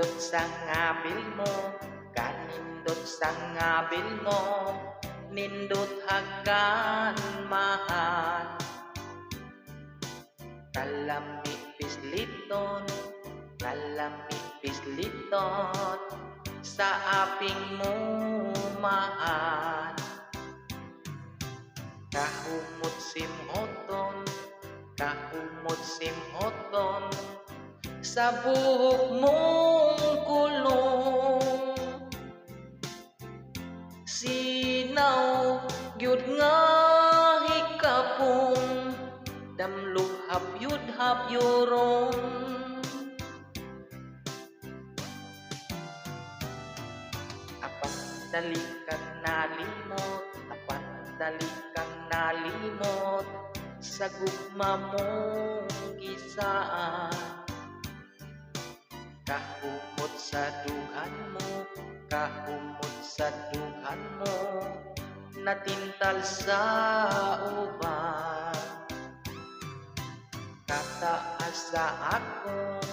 Kanindot sa ngabil mo, kanindot sa ngabil mo, nindot hagan mahal. Kalami pisliton, kalami pisliton, sa aping mo mahal. Kahumot simhoton, kahumot simhoton, sa buhok mong kulong. Sinaw gyud nga hikapong, damlog hapyud hapyorong. Apat dali kang nalimot, apat dali kang nalimot, sa gugma mong gisaan. Kahumot sa dughan mo, kahumot sa dughan mo, natintal sa uban. Kataas sa akong,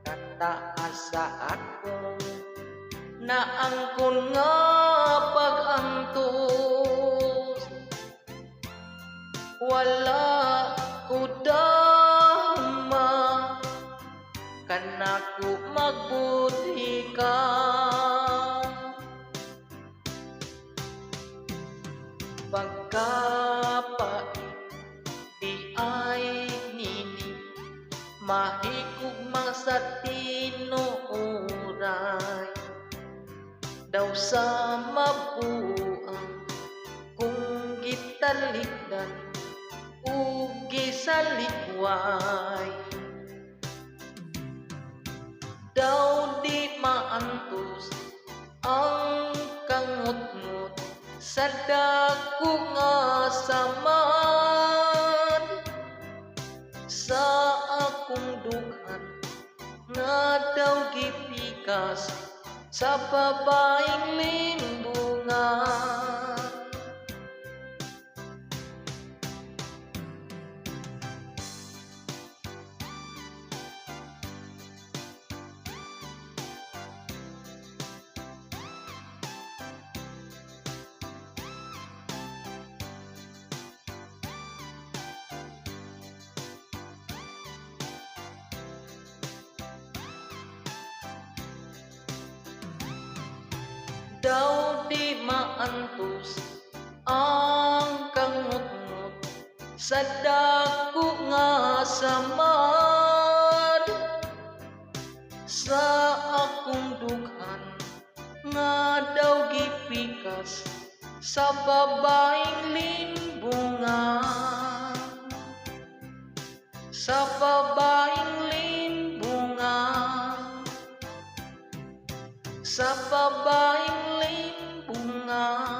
kataas sa akong, naangkon nga pag-antos. Wala ko dama, kanako magbuti ka. Pagkapait di ay nini, mahigugma sa tinuoray. Daw sa mabuang kung gitalikdan, ugi sa likway. Daw di maantos ang kangut-ngut sa dako nga saman. Sa akong dughan nga daw gipikas sa babaeng limbungan. Daw di maantos ang kangut-ngut sa dako nga samad. Sa akong dughan nga daw gipikas sa babaeng limbungan. Sa babaeng limbungan, sa babaeng limbungan.